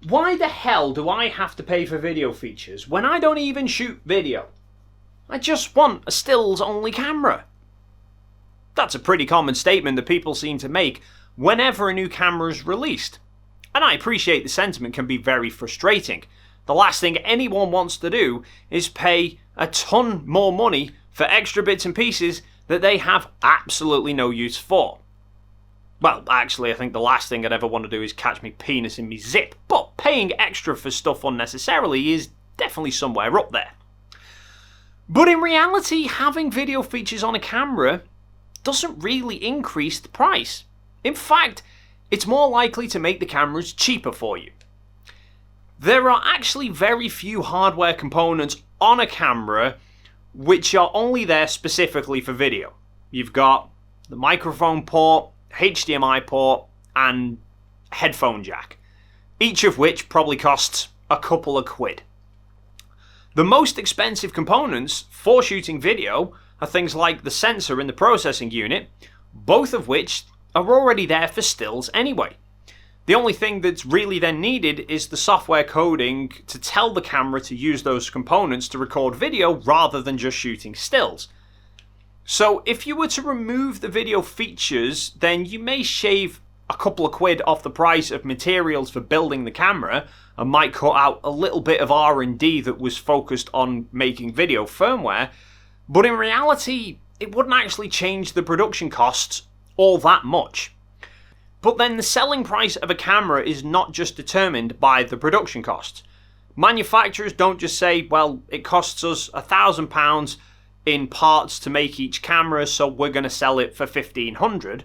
Why the hell do I have to pay for video features when I don't even shoot video? I just want a stills only camera. That's a pretty common statement that people seem to make whenever a new camera is released. And I appreciate the sentiment can be very frustrating. The last thing anyone wants to do is pay a ton more money for extra bits and pieces that they have absolutely no use for. Well, actually, I think the last thing I'd ever want to do is catch me penis in me zip, but paying extra for stuff unnecessarily is definitely somewhere up there. But in reality, having video features on a camera doesn't really increase the price. In fact, it's more likely to make the cameras cheaper for you. There are actually very few hardware components on a camera which are only there specifically for video. You've got the microphone port, HDMI port, and headphone jack, each of which probably costs a couple of quid. The most expensive components for shooting video are things like the sensor and the processing unit, both of which are already there for stills anyway. The only thing that's really then needed is the software coding to tell the camera to use those components to record video rather than just shooting stills. So if you were to remove the video features, then you may shave a couple of quid off the price of materials for building the camera and might cut out a little bit of R&D that was focused on making video firmware, but in reality it wouldn't actually change the production costs all that much. But then the selling price of a camera is not just determined by the production costs. Manufacturers don't just say, well, it costs us £1,000 in parts to make each camera, so we're going to sell it for $1,500.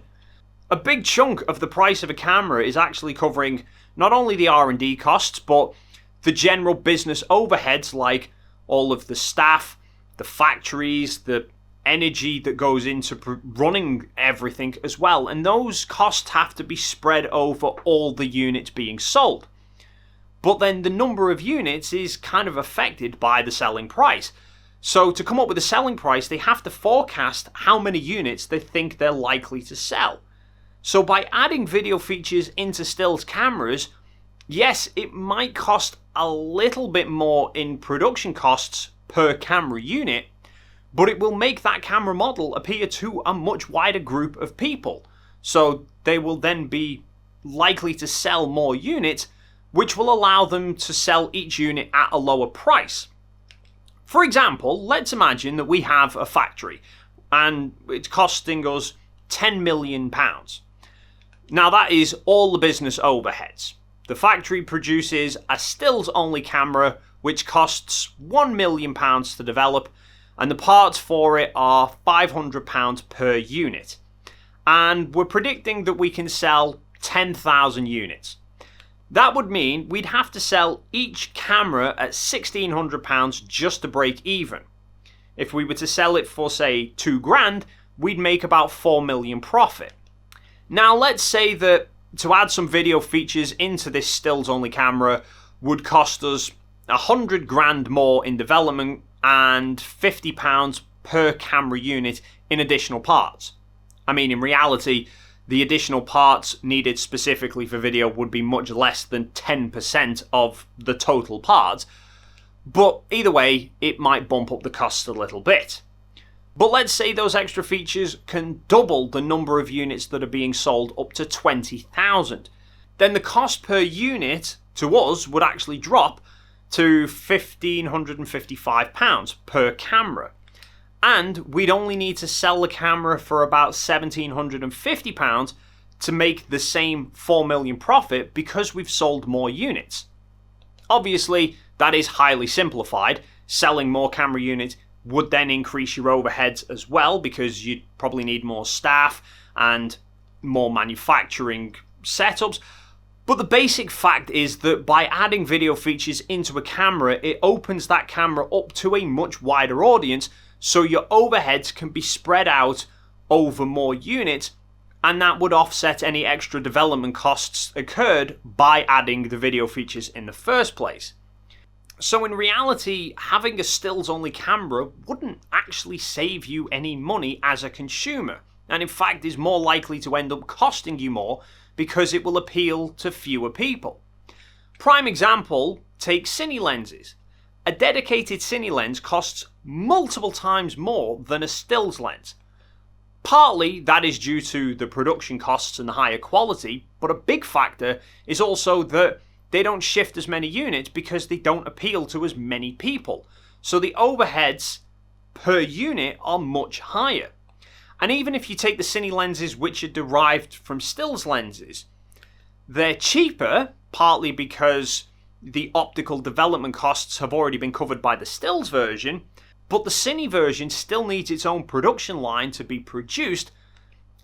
A big chunk of the price of a camera is actually covering not only the R&D costs, but the general business overheads like all of the staff, the factories, the energy that goes into running everything as well, and those costs have to be spread over all the units being sold. But then the number of units is kind of affected by the selling price. So to come up with a selling price, they have to forecast how many units they think they're likely to sell. So by adding video features into stills cameras, yes, it might cost a little bit more in production costs per camera unit, but it will make that camera model appear to a much wider group of people. So they will then be likely to sell more units, which will allow them to sell each unit at a lower price. For example, let's imagine that we have a factory and it's costing us £10 million. Now that is all the business overheads. The factory produces a stills only camera which costs £1 million to develop, and the parts for it are £500 per unit. And we're predicting that we can sell 10,000 units. That would mean we'd have to sell each camera at £1,600 just to break even. If we were to sell it for, say, £2,000, we'd make about £4 million profit. Now let's say that to add some video features into this stills only camera would cost us £100,000 more in development and £50 per camera unit in additional parts. I mean, in reality, the additional parts needed specifically for video would be much less than 10% of the total parts, but either way, it might bump up the cost a little bit. But let's say those extra features can double the number of units that are being sold up to 20,000. Then the cost per unit to us would actually drop to £1,555 per camera. And we'd only need to sell the camera for about £1,750 to make the same £4 million profit because we've sold more units. Obviously, that is highly simplified. Selling more camera units would then increase your overheads as well because you'd probably need more staff and more manufacturing setups. But the basic fact is that by adding video features into a camera, it opens that camera up to a much wider audience, so your overheads can be spread out over more units, and that would offset any extra development costs incurred by adding the video features in the first place. So in reality, having a stills-only camera wouldn't actually save you any money as a consumer, and in fact is more likely to end up costing you more because it will appeal to fewer people. Prime example, take cine lenses. A dedicated cine lens costs multiple times more than a stills lens. Partly that is due to the production costs and the higher quality, but a big factor is also that they don't shift as many units because they don't appeal to as many people. So the overheads per unit are much higher. And even if you take the cine lenses which are derived from stills lenses, they're cheaper, partly because the optical development costs have already been covered by the stills version, but the cine version still needs its own production line to be produced,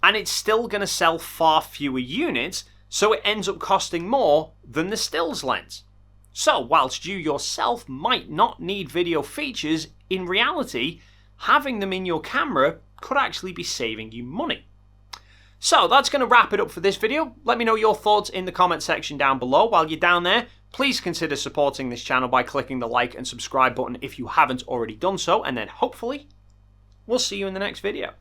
and it's still going to sell far fewer units, so it ends up costing more than the stills lens. So whilst you yourself might not need video features, in reality, having them in your camera could actually be saving you money. So that's going to wrap it up for this video. Let me know your thoughts in the comment section down below. While you're down there, please consider supporting this channel by clicking the like and subscribe button if you haven't already done so, and then hopefully we'll see you in the next video.